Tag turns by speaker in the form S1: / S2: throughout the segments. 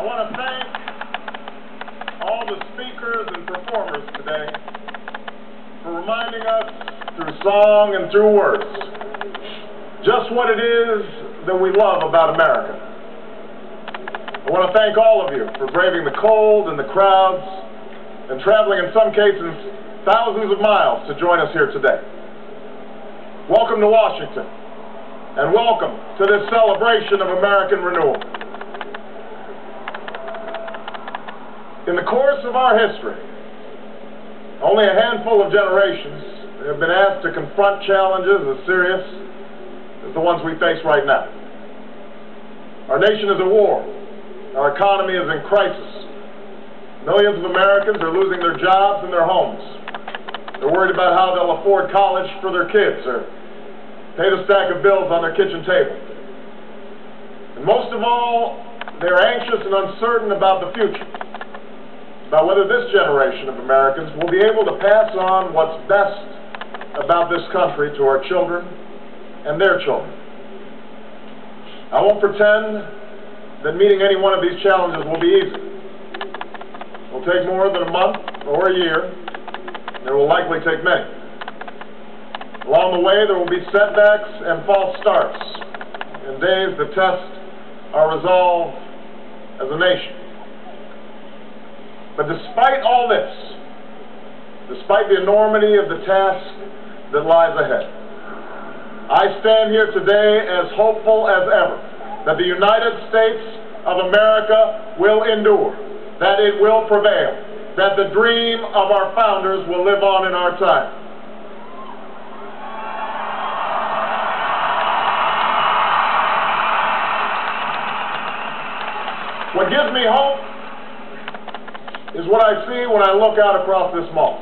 S1: I want to thank all the speakers and performers today for reminding us through song and through words just what it is that we love about America. I want to thank all of you for braving the cold and the crowds and traveling in some cases thousands of miles to join us here today. Welcome to Washington, and welcome to this celebration of American renewal. In the course of our history, only a handful of generations have been asked to confront challenges as serious as the ones we face right now. Our nation is at war. Our economy is in crisis. Millions of Americans are losing their jobs and their homes. They're worried about how they'll afford college for their kids or pay the stack of bills on their kitchen table. And most of all, they're anxious and uncertain about the future, about whether this generation of Americans will be able to pass on what's best about this country to our children and their children. I won't pretend that meeting any one of these challenges will be easy. It will take more than a month or a year, and it will likely take many. Along the way, there will be setbacks and false starts, and days that test our resolve as a nation. But despite all this, despite the enormity of the task that lies ahead, I stand here today as hopeful as ever that the United States of America will endure, that it will prevail, that the dream of our founders will live on in our time. What gives me hope is what I see when I look out across this mall.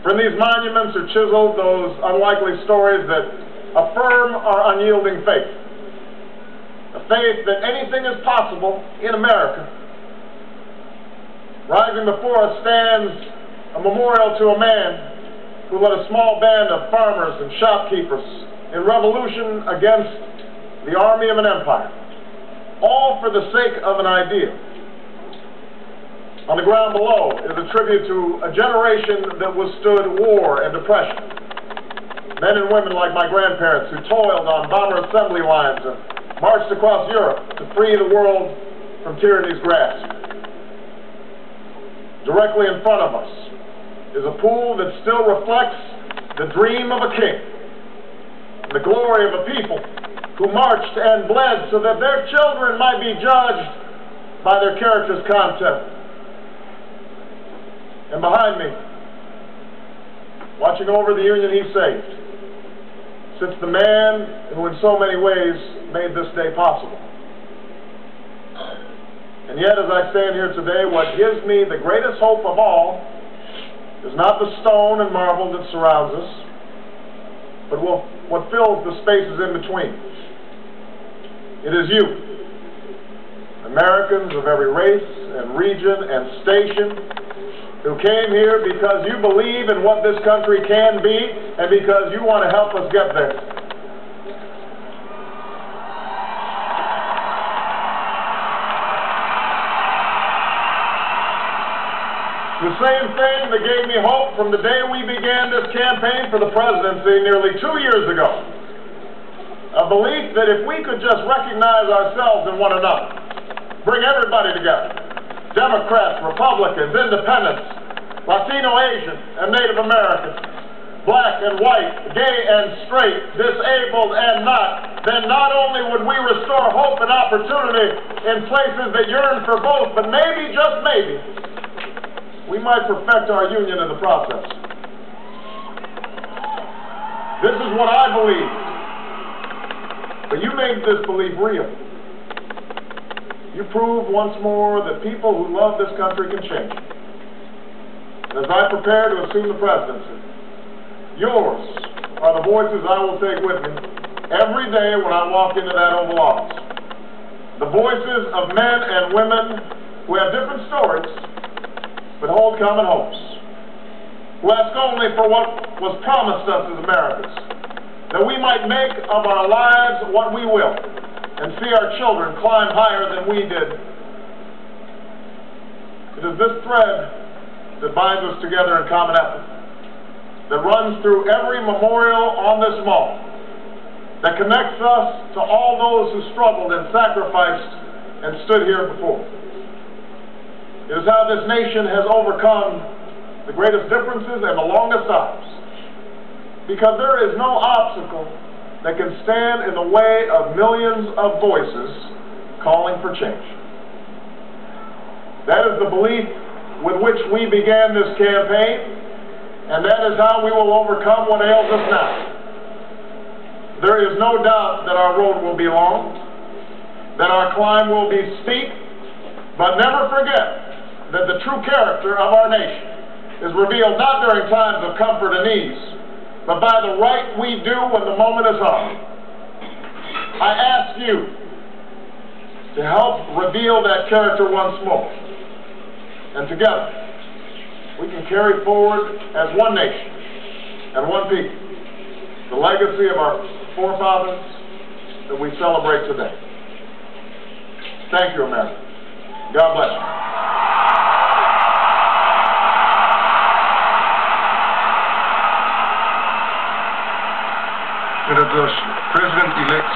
S1: From these monuments are chiseled those unlikely stories that affirm our unyielding faith. A faith that anything is possible in America. Rising before us stands a memorial to a man who led a small band of farmers and shopkeepers in revolution against the army of an empire, all for the sake of an idea. On the ground below is a tribute to a generation that withstood war and depression. Men and women like my grandparents who toiled on bomber assembly lines and marched across Europe to free the world from tyranny's grasp. Directly in front of us is a pool that still reflects the dream of a king and the glory of a people who marched and bled so that their children might be judged by their character's content. And behind me, watching over the Union he saved, sits the man who in so many ways made this day possible. And yet, as I stand here today, what gives me the greatest hope of all is not the stone and marble that surrounds us, but what fills the spaces in between. It is you, Americans of every race and region and station, who came here because you believe in what this country can be and because you want to help us get there. The same thing that gave me hope from the day we began this campaign for the presidency nearly 2 years ago. A belief that if we could just recognize ourselves in one another, bring everybody together, Democrats, Republicans, Independents, Latino, Asian, and Native Americans, black and white, gay and straight, disabled and not, then not only would we restore hope and opportunity in places that yearn for both, but maybe, just maybe, we might perfect our union in the process. This is what I believe, but you made this belief real. You proved once more that people who love this country can change. And as I prepare to assume the presidency, yours are the voices I will take with me every day when I walk into that Oval Office. The voices of men and women who have different stories, but hold common hopes, who ask only for what was promised us as Americans, that we might make of our lives what we will, and see our children climb higher than we did. It is this thread that binds us together in common effort, that runs through every memorial on this mall, that connects us to all those who struggled and sacrificed and stood here before. It is how this nation has overcome the greatest differences and the longest hours, because there is no obstacle that can stand in the way of millions of voices calling for change. That is the belief with which we began this campaign, and that is how we will overcome what ails us now. There is no doubt that our road will be long, that our climb will be steep, but never forget that the true character of our nation is revealed not during times of comfort and ease, but by the right we do when the moment is hard. I ask you to help reveal that character once more, and together we can carry forward as one nation and one people the legacy of our forefathers that we celebrate today. Thank you, America. God bless you.
S2: Senators, President-elect